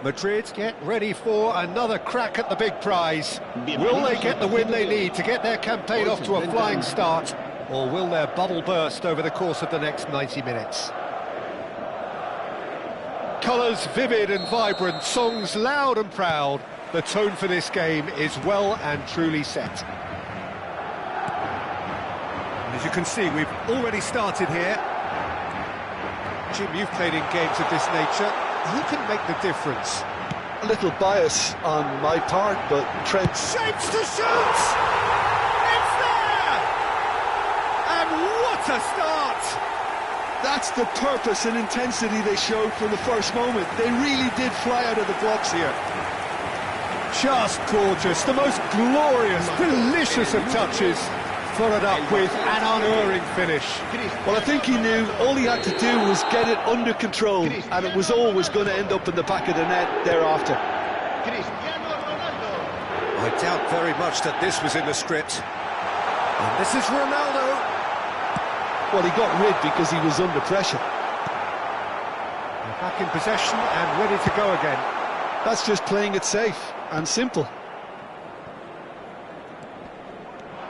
Madrid get ready for another crack at the big prize. Will they get the win they need to get their campaign off to a flying start, or will their bubble burst over the course of the next 90 minutes? Colours vivid and vibrant, songs loud and proud. The tone for this game is well and truly set. As you can see, we've already started here. Jim, you've played in games of this nature. Who can make the difference? A little bias on my part, but Trent shapes to shoot! It's there! And what a start! That's the purpose and intensity they showed from the first moment. They really did fly out of the blocks here. Just gorgeous, the most glorious, delicious of touches, followed up with an unerring finish. Well, I think he knew all he had to do was get it under control, and it was always going to end up in the back of the net thereafter. I doubt very much that this was in the script. And this is Ronaldo. Well, he got rid because he was under pressure. They're back in possession and ready to go again. That's just playing it safe and simple.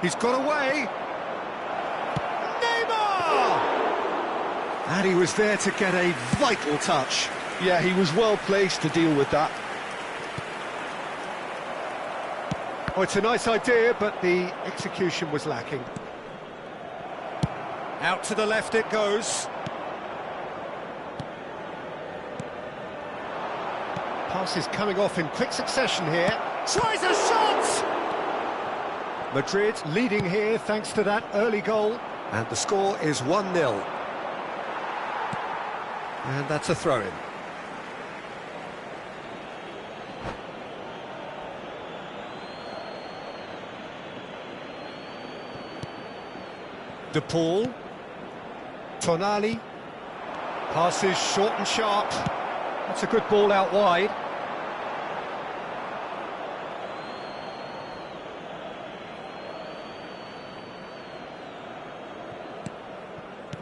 He's got away. Neymar! And he was there to get a vital touch. Yeah, he was well placed to deal with that. Oh, it's a nice idea, but the execution was lacking. Out to the left it goes. Pass is coming off in quick succession here. Tries a shot! Madrid leading here thanks to that early goal. And the score is 1-0. And that's a throw-in. De Paul. Tonali. Passes short and sharp. That's a good ball out wide.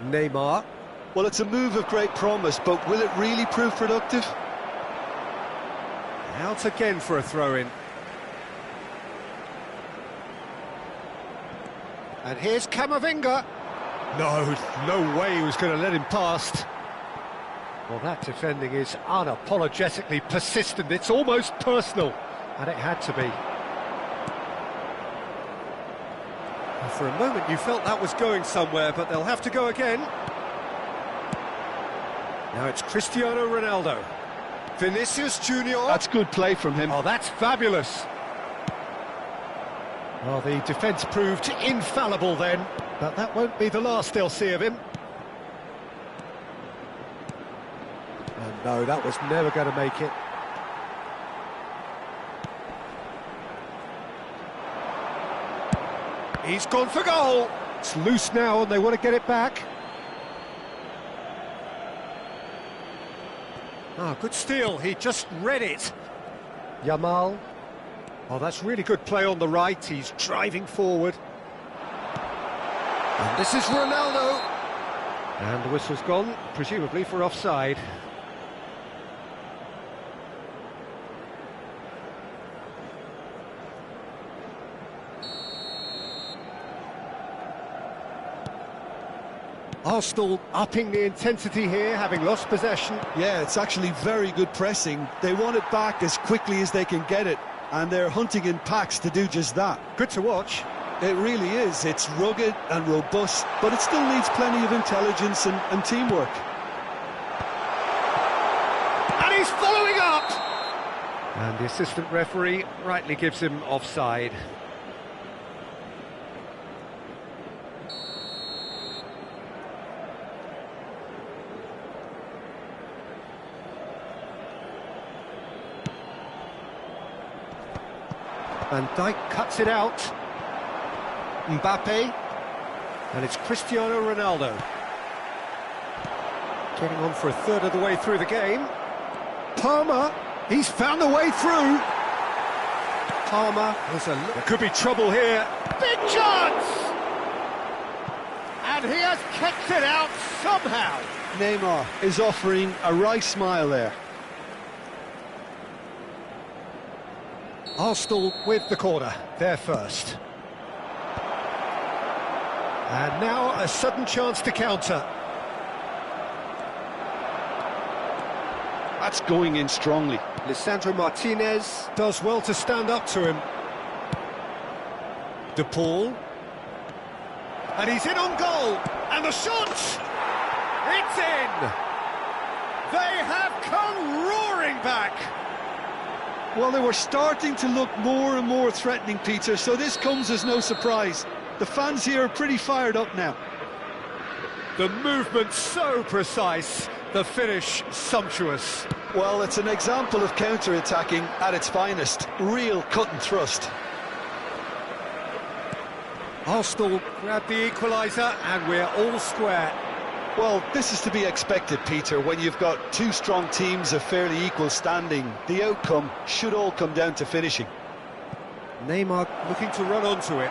Neymar. Well, it's a move of great promise, but will it really prove productive? Out again for a throw-in. And here's Camavinga. No way he was going to let him past. Well, that defending is unapologetically persistent. It's almost personal, and it had to be. For a moment you felt that was going somewhere, but they'll have to go again. Now it's Cristiano Ronaldo. Vinicius Junior. That's good play from him. Oh, that's fabulous. Well, the defence proved infallible then, but that won't be the last they'll see of him. And no, that was never going to make it. He's gone for goal. It's loose now and they want to get it back. Oh, good steal. He just read it. Yamal. Oh, that's really good play on the right. He's driving forward. And this is Ronaldo. And the whistle's gone, presumably for offside. Arsenal upping the intensity here, having lost possession. Yeah, it's actually very good pressing. They want it back as quickly as they can get it, and they're hunting in packs to do just that. Good to watch. It really is. It's rugged and robust, but it still needs plenty of intelligence and teamwork. And he's following up! And the assistant referee rightly gives him offside. Van Dijk cuts it out. Mbappe. And it's Cristiano Ronaldo. Getting on for a third of the way through the game. Palmer. He's found a way through. Palmer. There could be trouble here. Big chance! And he has kept it out somehow. Neymar is offering a wry smile there. Arsenal with the corner, they're first. And now a sudden chance to counter. That's going in strongly. Lisandro Martinez does well to stand up to him. De Paul. And he's in on goal. And the shot! It's in! They have come roaring back! Well, they were starting to look more and more threatening, Peter, so this comes as no surprise. The fans here are pretty fired up now. The movement so precise, the finish sumptuous. Well, it's an example of counter-attacking at its finest. Real cut and thrust. Arsenal grab the equaliser and we're all square. Well, this is to be expected, Peter, when you've got two strong teams of fairly equal standing. The outcome should all come down to finishing. Neymar looking to run onto it.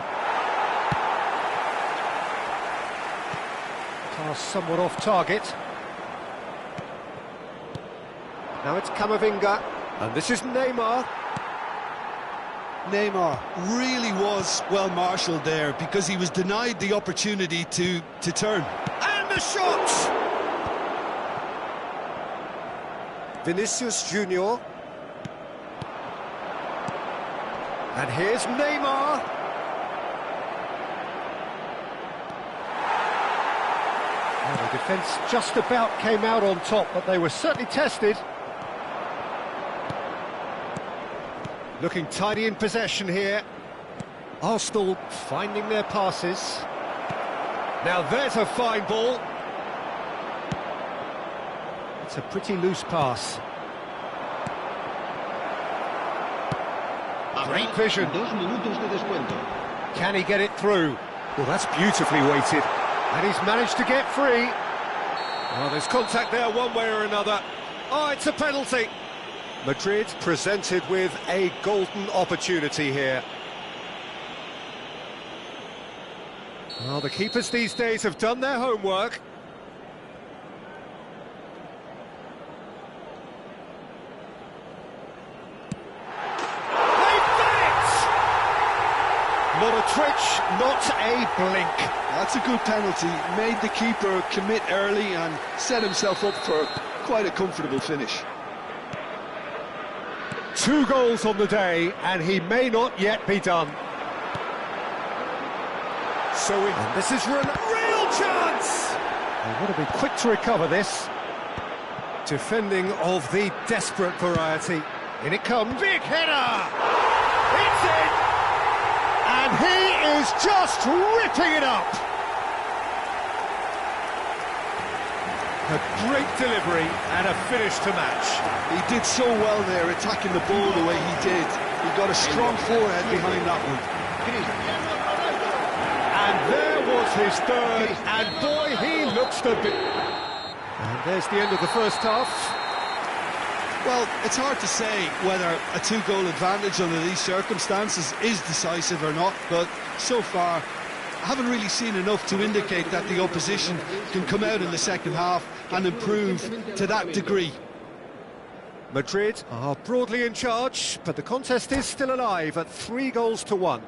Pass somewhat off target. Now it's Camavinga, and this is Neymar. Neymar really was well marshalled there because he was denied the opportunity to turn. And the shot! Vinicius Junior. And here's Neymar. Well, the defence just about came out on top, but they were certainly tested. Looking tidy in possession here. Arsenal finding their passes. Now there's a fine ball. It's a pretty loose pass. Great vision. Can he get it through? Well, that's beautifully weighted. And he's managed to get free. Well, there's contact there one way or another. Oh, it's a penalty. Madrid presented with a golden opportunity here. Well, the keepers these days have done their homework. They've done it! Not a twitch, not a blink. That's a good penalty. Made the keeper commit early and set himself up for quite a comfortable finish. 2 goals on the day, and he may not yet be done. And this is real chance! They want to be quick to recover this. Defending of the desperate variety. In it comes. Big header! It's in! And he is just ripping it up! A great delivery and a finish to match. He did so well there, attacking the ball the way he did. He got a strong forehead behind that one. And there was his third, and boy, he looks the bit. And there's the end of the first half. Well, it's hard to say whether a 2-goal advantage under these circumstances is decisive or not, but so far I haven't really seen enough to indicate that the opposition can come out in the second half and improve to that degree. Madrid are broadly in charge, but the contest is still alive at 3-1.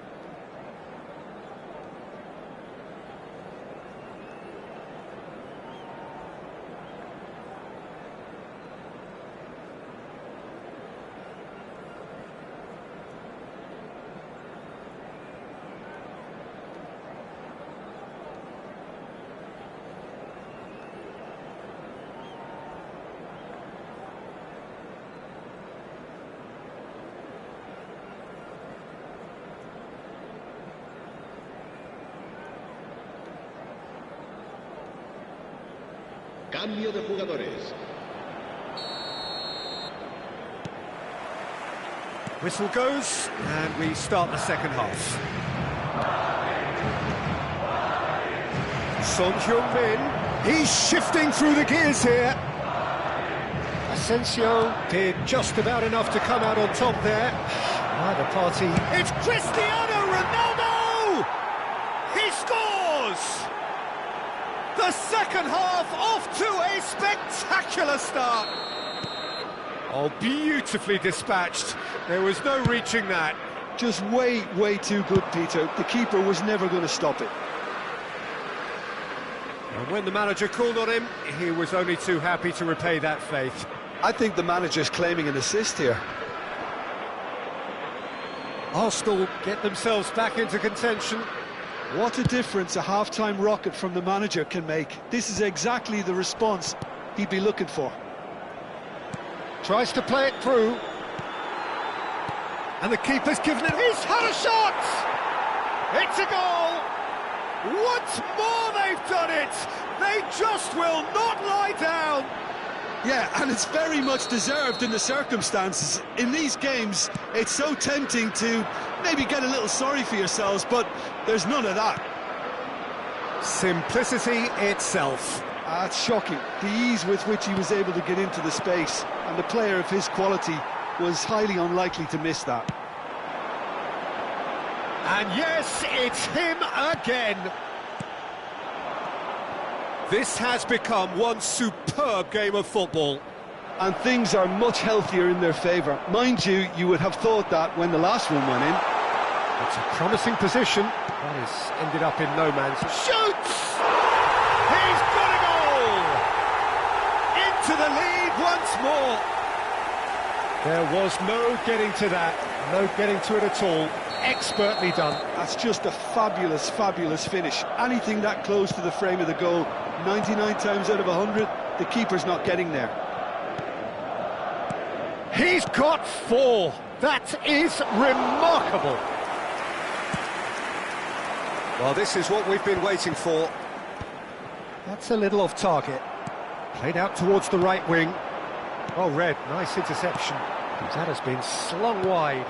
Cambio de jugadores. Whistle goes, and we start the second half. Son Heung-min, he's shifting through the gears here. Asensio did just about enough to come out on top there. Neither party. It's Cristiano Ronaldo! He scores! The second half off to a spectacular start. Oh, beautifully dispatched. There was no reaching that. Just way, way too good, Peter. The keeper was never going to stop it. And when the manager called on him, he was only too happy to repay that faith. I think the manager's claiming an assist here. Arsenal get themselves back into contention. What a difference a half-time rocket from the manager can make. This is exactly the response he'd be looking for. Tries to play it through. And the keeper's given it. He's had a shot! It's a goal! Once more they've done it! They just will not lie down! Yeah, and it's very much deserved in the circumstances. In these games, it's so tempting to maybe get a little sorry for yourselves, but there's none of that. Simplicity itself. It's shocking, the ease with which he was able to get into the space, and the player of his quality was highly unlikely to miss that. And yes, it's him again. This has become one superb game of football. And things are much healthier in their favour. Mind you, you would have thought that when the last one went in. It's a promising position. That has ended up in no man's... Shoots! He's got a goal! Into the lead once more. There was no getting to that. No getting to it at all. Expertly done. That's just a fabulous, fabulous finish. Anything that close to the frame of the goal, 99 times out of 100, the keeper's not getting there. He's got 4. That is remarkable. Well, this is what we've been waiting for. That's a little off target. Played out towards the right wing. Well read, nice interception. That has been slung wide.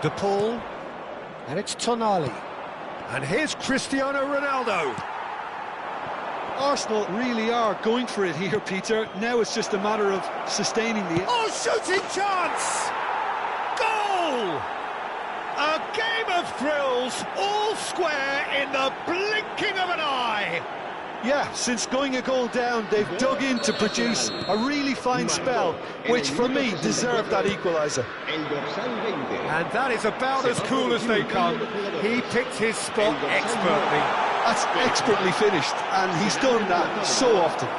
De Paul, and it's Tonali. And here's Cristiano Ronaldo. Arsenal really are going for it here, Peter. Now it's just a matter of sustaining the... Oh, shooting chance! Goal! A game of thrills, all square in the blinking of an eye. Yeah, since going a goal down, they've dug in to produce a really fine spell, which for me deserved that equaliser. And that is about as cool as they come. He picked his spot expertly. That's expertly finished, and he's done that so often.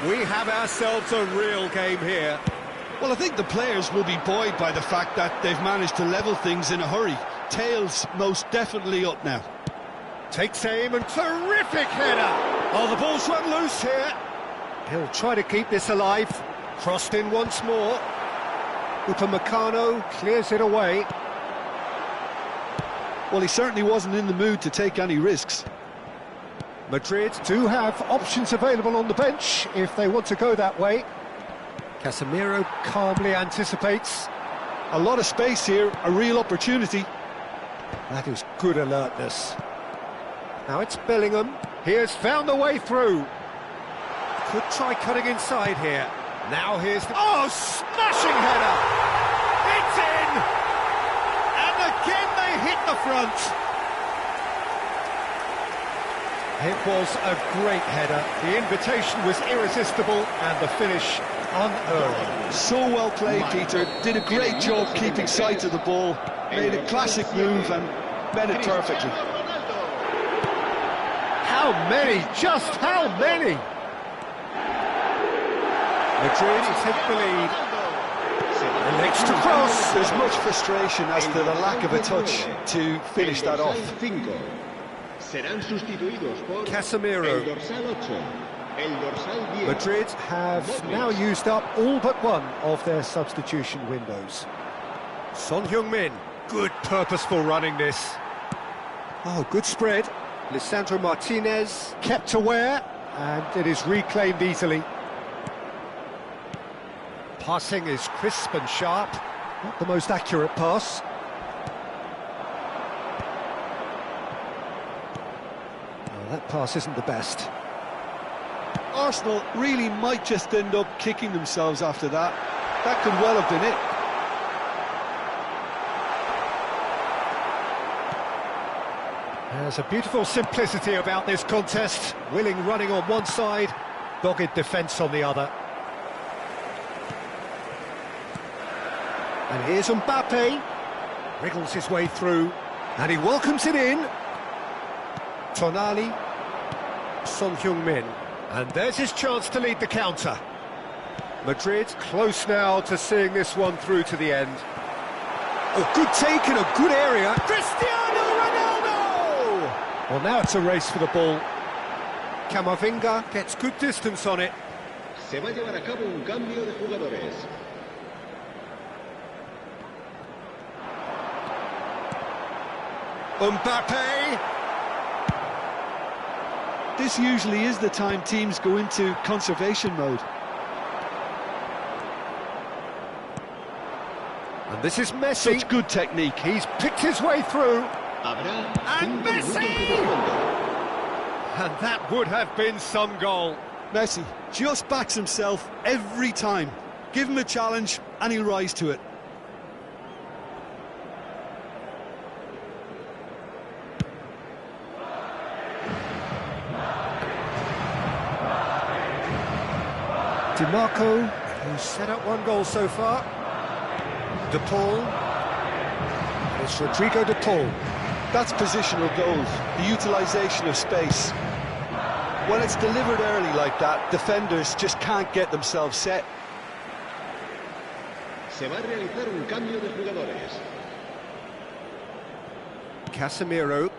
We have ourselves a real game here. Well, I think the players will be buoyed by the fact that they've managed to level things in a hurry. Tails most definitely up now. Takes aim and terrific header. Oh, the ball's run loose here. He'll try to keep this alive. Crossed in once more. Upamecano clears it away. Well, he certainly wasn't in the mood to take any risks. Madrid do have options available on the bench if they want to go that way. Casemiro calmly anticipates. A lot of space here, a real opportunity. That is good alertness. Now it's Bellingham. He has found the way through. Could try cutting inside here. Now here's the... Oh, smashing header! It's in! And again they hit the front. It was a great header. The invitation was irresistible and the finish unearned. So well played, Peter. Did a great job keeping sight of the ball. Made a classic move and met it perfectly. How many? Just how many? Madrid take the lead. The next to cross. There's much frustration as to the lack of a touch to finish that off. Casemiro. Madrid have now used up all but one of their substitution windows. Son Heung-min. Good purposeful running this. Oh, good spread. Lisandro Martinez kept aware, and it is reclaimed easily. Passing is crisp and sharp. Not the most accurate pass. Oh, that pass isn't the best. Arsenal really might just end up kicking themselves after that. That could well have been it. There's a beautiful simplicity about this contest. Willing running on one side, dogged defence on the other. And here's Mbappe. Wriggles his way through. And he welcomes it in. Tonali. Son Heung-min. And there's his chance to lead the counter. Madrid close now to seeing this one through to the end. A good take in a good area. Cristiano Ronaldo! Well, now it's a race for the ball. Camavinga gets good distance on it. Se va a llevar a cabo un cambio de jugadores. Mbappe! This usually is the time teams go into conservation mode. And this is Messi. Such good technique. He's picked his way through. Habrá And Messi! And that would have been some goal. Messi just backs himself every time. Give him a challenge and he'll rise to it. DiMarco, who's set up one goal so far. De Paul. It's Rodrigo De Paul. That's positional goals, the utilisation of space. When it's delivered early like that, defenders just can't get themselves set. Se va a realizar un cambio de jugadores. Casemiro.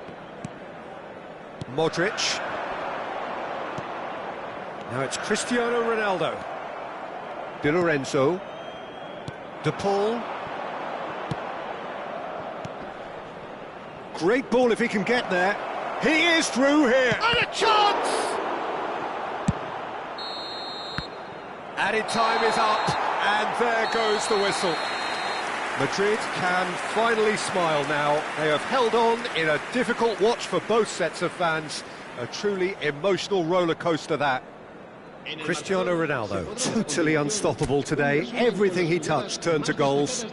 Modric. Now it's Cristiano Ronaldo. Di Lorenzo. De Paul. Great ball if he can get there. He is through here. And a chance! Added time is up, and there goes the whistle. Madrid can finally smile now. They have held on in a difficult watch for both sets of fans. A truly emotional roller coaster that. Cristiano Ronaldo, totally unstoppable today. Everything he touched turned to goals.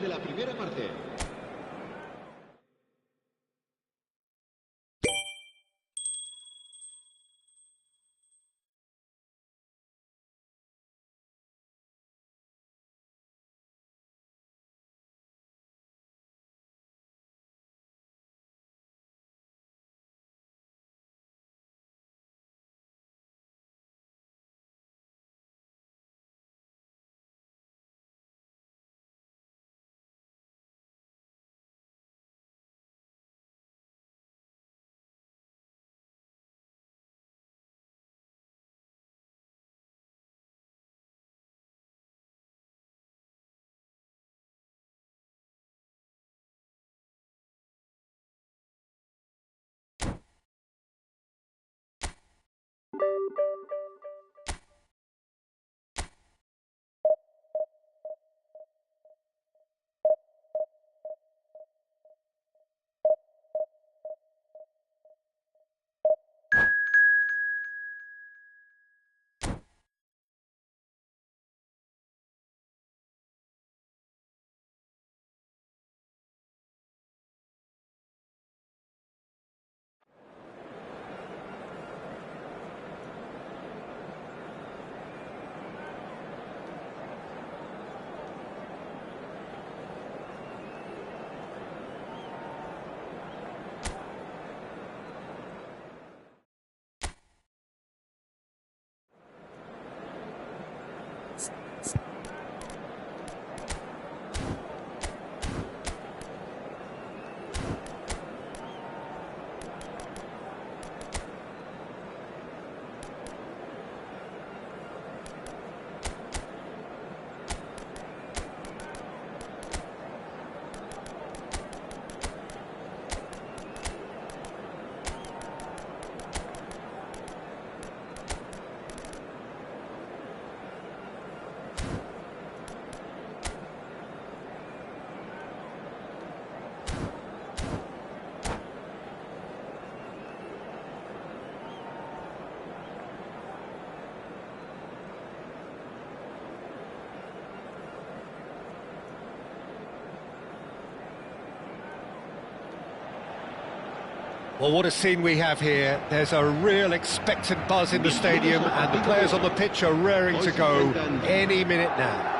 Well, what a scene we have here. There's a real expectant buzz in the stadium, and the players on the pitch are raring to go any minute now.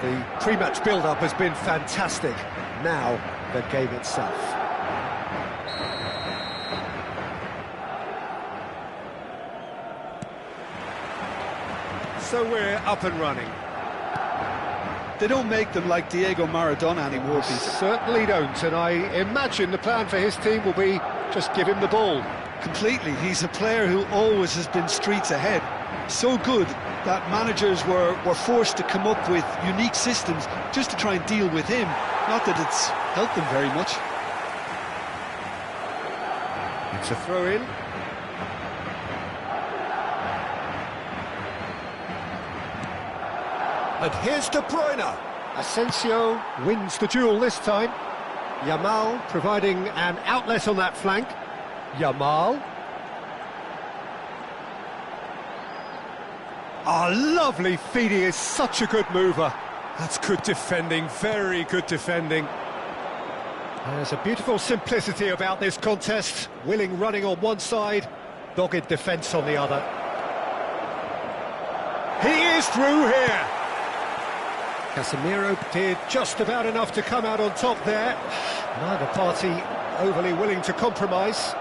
The pre-match build-up has been fantastic. Now, the game itself. So we're up and running. They don't make them like Diego Maradona anymore, Peter. Certainly don't, and I imagine the plan for his team will be just give him the ball. Completely. He's a player who always has been streets ahead. So good that managers were forced to come up with unique systems just to try and deal with him. Not that it's helped them very much. It's a throw-in. And here's De Bruyne. Asensio wins the duel this time. Yamal providing an outlet on that flank. Yamal. Oh, lovely feed. He is such a good mover. That's good defending, very good defending. There's a beautiful simplicity about this contest. Willing running on one side, dogged defence on the other. He is through here. Casemiro did just about enough to come out on top there. Neither party overly willing to compromise.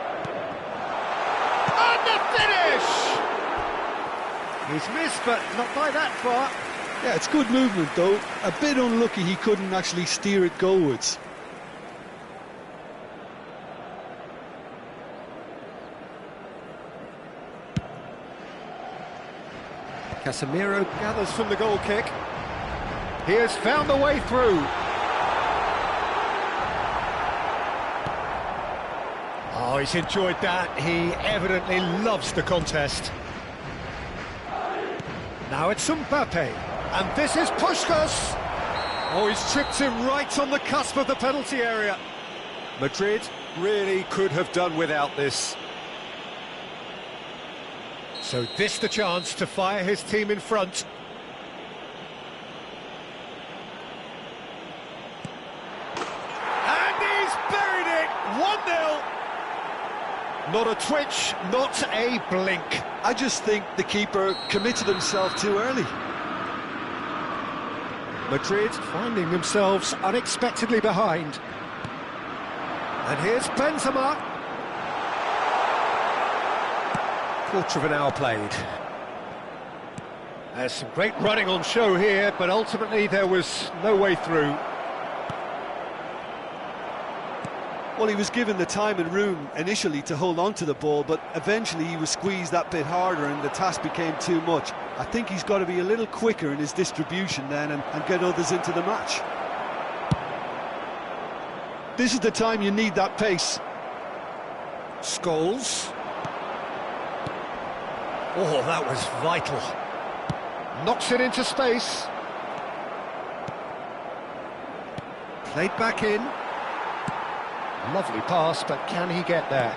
And the finish! He's missed, but not by that far. Yeah, it's good movement, though. A bit unlucky he couldn't actually steer it goalwards. Casemiro gathers from the goal kick. He has found a way through. Oh, he's enjoyed that. He evidently loves the contest. Now it's Mbappe, and this is Puskás. Oh, he's tripped him right on the cusp of the penalty area. Madrid really could have done without this. So this the chance to fire his team in front. And he's buried it! 1-0. Not a twitch, not a blink. I just think the keeper committed himself too early. Madrid finding themselves unexpectedly behind. And here's Benzema. Quarter of an hour played. There's some great running on show here, but ultimately there was no way through. Well, he was given the time and room initially to hold on to the ball, but eventually he was squeezed that bit harder and the task became too much. I think he's got to be a little quicker in his distribution then and get others into the match. This is the time you need that pace. Scholes. Oh, that was vital. Knocks it into space. Played back in. Lovely pass, but can he get there?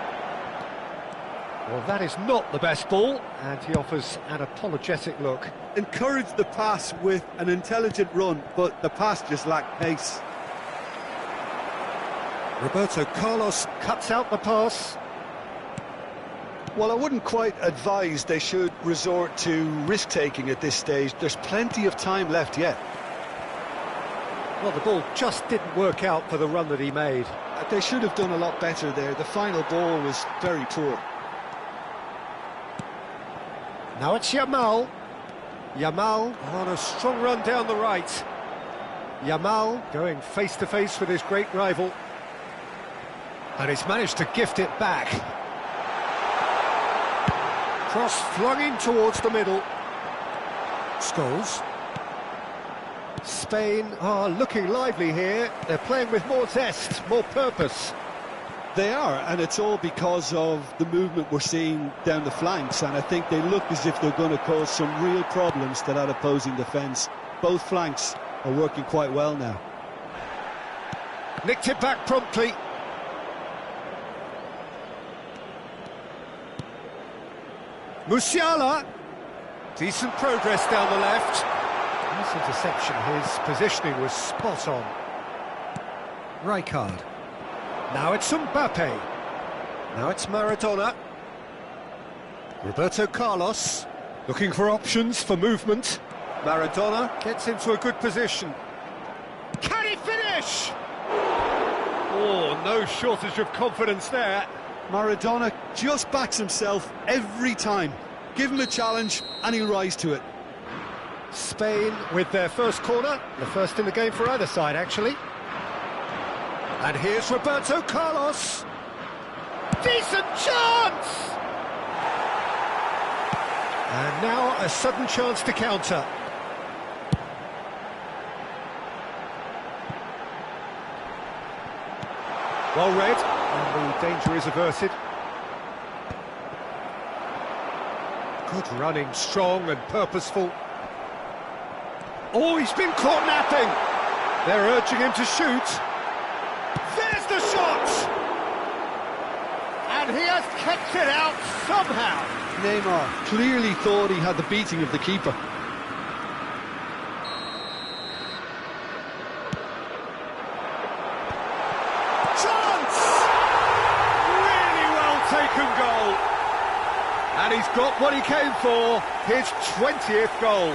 Well, that is not the best ball, and he offers an apologetic look. Encouraged the pass with an intelligent run, but the pass just lacked pace. Roberto Carlos cuts out the pass. Well, I wouldn't quite advise they should resort to risk-taking at this stage. There's plenty of time left yet. Well, the ball just didn't work out for the run that he made. They should have done a lot better there. The final ball was very poor. Now it's Yamal. Yamal on a strong run down the right. Yamal going face-to-face with his great rival. And he's managed to gift it back. Cross flung in towards the middle. Scholes. Spain are looking lively here. They're playing with more zest, more purpose. They are, and it's all because of the movement we're seeing down the flanks, and I think they look as if they're going to cause some real problems to that opposing defence. Both flanks are working quite well now. Nicked it back promptly. Musiala. Decent progress down the left. Nice interception, his positioning was spot on. Rijkaard. Now it's Mbappe. Now it's Maradona. Roberto Carlos, looking for options for movement. Maradona gets into a good position. Can he finish? Oh, no shortage of confidence there. Maradona just backs himself every time. Give him a challenge and he'll rise to it. Spain with their first corner, the first in the game for either side, actually. And here's Roberto Carlos. Decent chance! And now a sudden chance to counter. Well read, and the danger is averted. Good running, strong and purposeful. Oh, he's been caught napping! They're urging him to shoot. There's the shot! And he has kept it out somehow. Neymar clearly thought he had the beating of the keeper. Chance! Really well taken goal. And he's got what he came for, his 20th goal.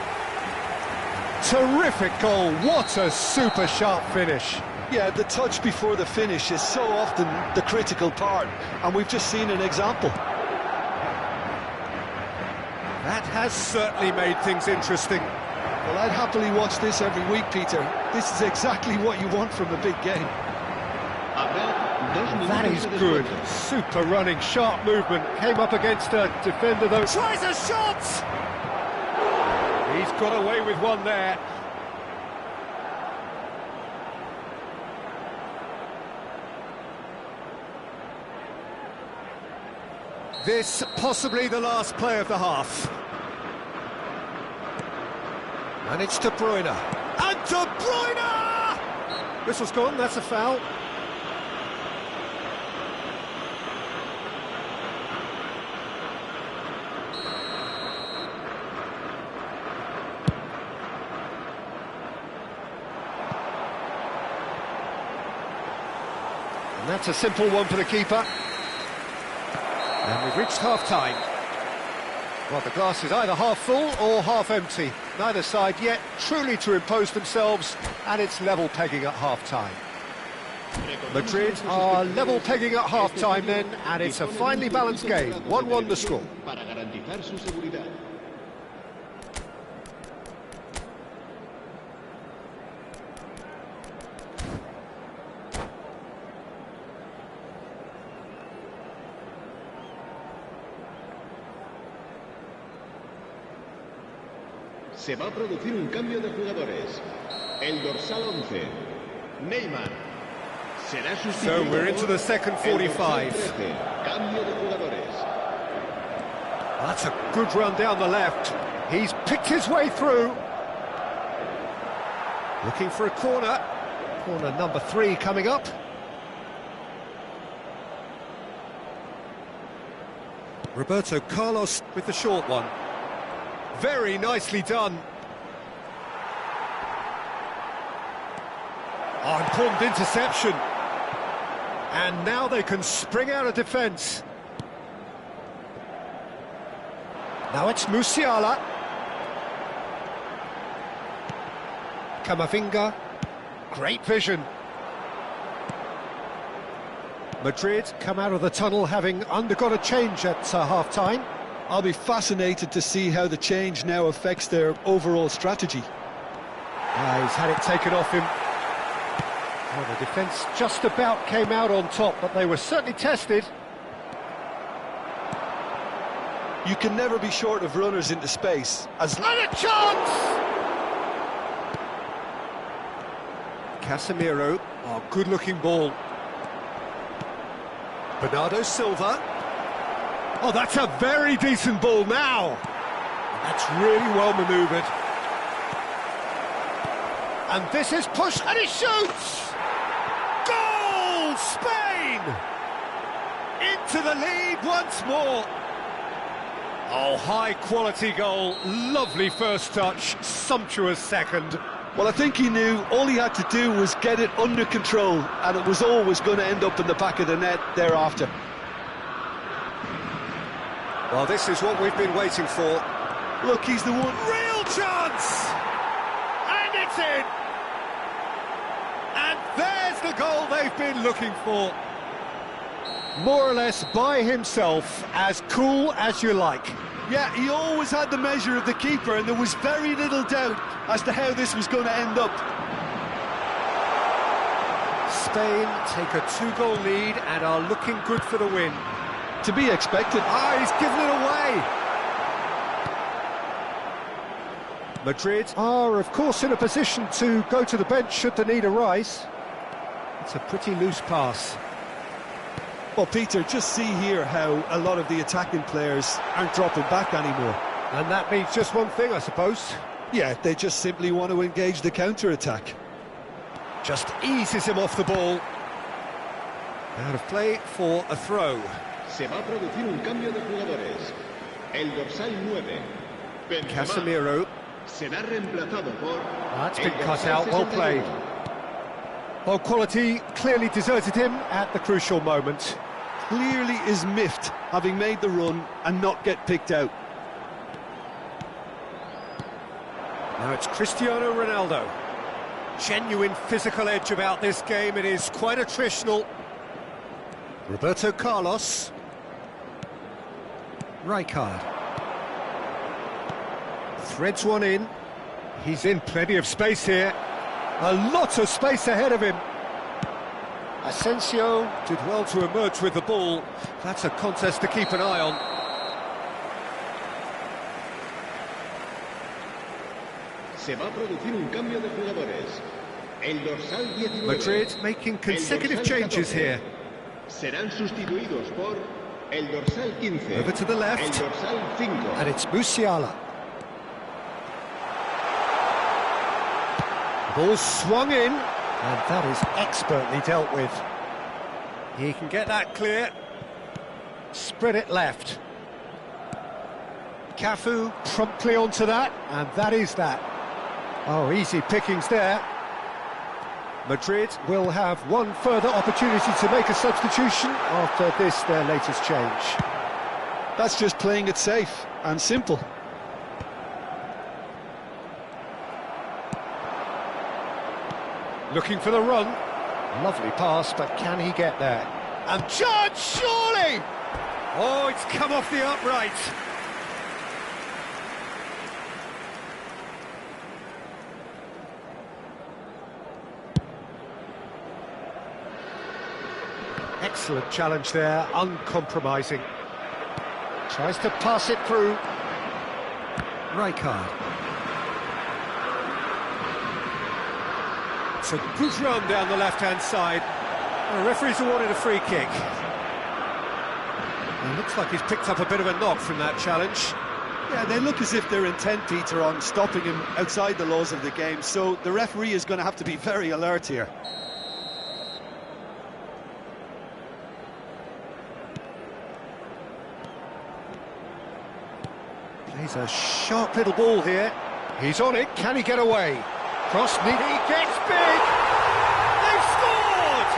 Terrific goal, what a super sharp finish. Yeah, the touch before the finish is so often the critical part, and we've just seen an example. That has certainly made things interesting. Well, I'd happily watch this every week, Peter. This is exactly what you want from a big game. That is good. Super running, sharp movement. Came up against a defender though. Tries a shot! He's got away with one there. This possibly the last play of the half. And it's De Bruyne. And De Bruyne! Whistle's gone, that's a foul. And that's a simple one for the keeper. And we've reached half-time. Well, the glass is either half full or half empty. Neither side yet truly to impose themselves, and it's level pegging at half-time. Madrid are level pegging at half-time then, and it's a finely balanced game. 1-1 the score. Se va a producir un cambio de jugadores. El dorsal 11, Neymar, será sustituido. So we're into the second 45. Cambio de jugadores. That's a good run down the left. He's picked his way through. Looking for a corner. Corner number 3 coming up. Roberto Carlos with the short one. Very nicely done. Oh, important interception. And now they can spring out of defence. Now it's Musiala. Camavinga. Great vision. Madrid come out of the tunnel having undergone a change at half-time. I'll be fascinated to see how the change now affects their overall strategy. He's had it taken off him. Well, the defence just about came out on top, but they were certainly tested. You can never be short of runners into space. And a chance! Casemiro, good-looking ball. Bernardo Silva. Oh, that's a very decent ball now. That's really well manoeuvred. And this is pushed, and he shoots! Goal! Spain! Into the lead once more. Oh, high-quality goal. Lovely first touch, sumptuous second. Well, I think he knew all he had to do was get it under control, and it was always going to end up in the back of the net thereafter. Well, this is what we've been waiting for. Look, he's the one. Real chance! And it's in! And there's the goal they've been looking for. More or less by himself, as cool as you like. Yeah, he always had the measure of the keeper, and there was very little doubt as to how this was going to end up. Spain take a 2-goal lead and are looking good for the win. To be expected. He's given it away. Madrid are, of course, in a position to go to the bench should the need arise. It's a pretty loose pass. Well, Peter, just see here how a lot of the attacking players aren't dropping back anymore. And that means just one thing, I suppose. Yeah, they just simply want to engage the counter-attack. Just eases him off the ball. Out of play for a throw. Se va a producir un cambio de jugadores. El dorsal 9, Benzema, Casemiro. será reemplazado por... That's el been cut dorsal out, well 61. played. Well, quality clearly deserted him at the crucial moment. Clearly is miffed, having made the run and not get picked out. Now it's Cristiano Ronaldo. Genuine physical edge about this game. It is quite attritional. Roberto Carlos. Rijkaard. Threads one in. He's in plenty of space here. A lot of space ahead of him. Asensio did well to emerge with the ball. That's a contest to keep an eye on. Se va a producir un cambio de jugadores. El dorsal 19. Madrid making consecutive el dorsal changes 14. here. Serán sustituidos por el dorsal 15. Over to the left. El dorsal 5. And it's Musiala. Ball swung in, and that is expertly dealt with. He can get that clear. Spread it left. Cafu promptly onto that, and that is that. Oh, easy pickings there. Madrid will have one further opportunity to make a substitution after this, their latest change. That's just playing it safe and simple. Looking for the run. Lovely pass, but can he get there? And Judge, surely! Oh, it's come off the upright. Excellent challenge there, uncompromising. Tries to pass it through. Rijkaard. It's a good run down the left-hand side. The referee's awarded a free kick. It looks like he's picked up a bit of a knock from that challenge. Yeah, they look as if they're intent, Peter, on stopping him outside the laws of the game, so the referee is going to have to be very alert here. Plays a sharp little ball here. He's on it, can he get away? Cross, he gets big! They've scored!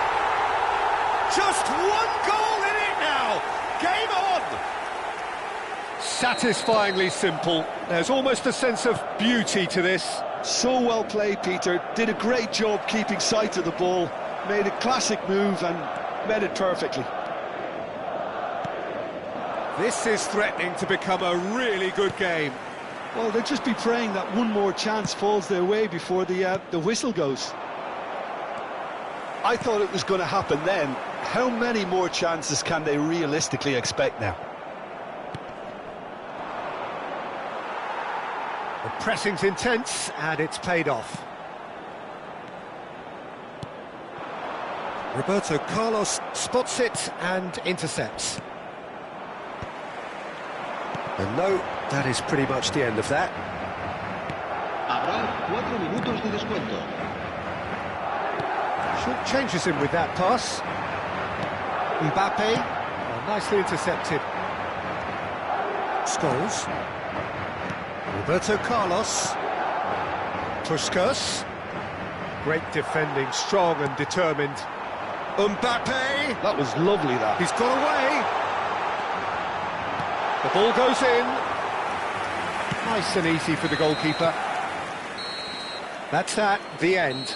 Just one goal in it now! Game on! Satisfyingly simple. There's almost a sense of beauty to this. So well played, Peter. Did a great job keeping sight of the ball. Made a classic move and met it perfectly. This is threatening to become a really good game. Well, they'll just be praying that one more chance falls their way before the whistle goes. I thought it was going to happen then. How many more chances can they realistically expect now? The pressing's intense, and it's paid off. Roberto Carlos spots it and intercepts. And no, that is pretty much the end of that. Habrá 4 minutos de descuento. Short changes him with that pass. Mbappe, oh, nicely intercepted. Scholes. Roberto Carlos. Puskas. Great defending, strong and determined. Mbappe. That was lovely, that. He's got away. The ball goes in. Nice and easy for the goalkeeper. That's that, the end.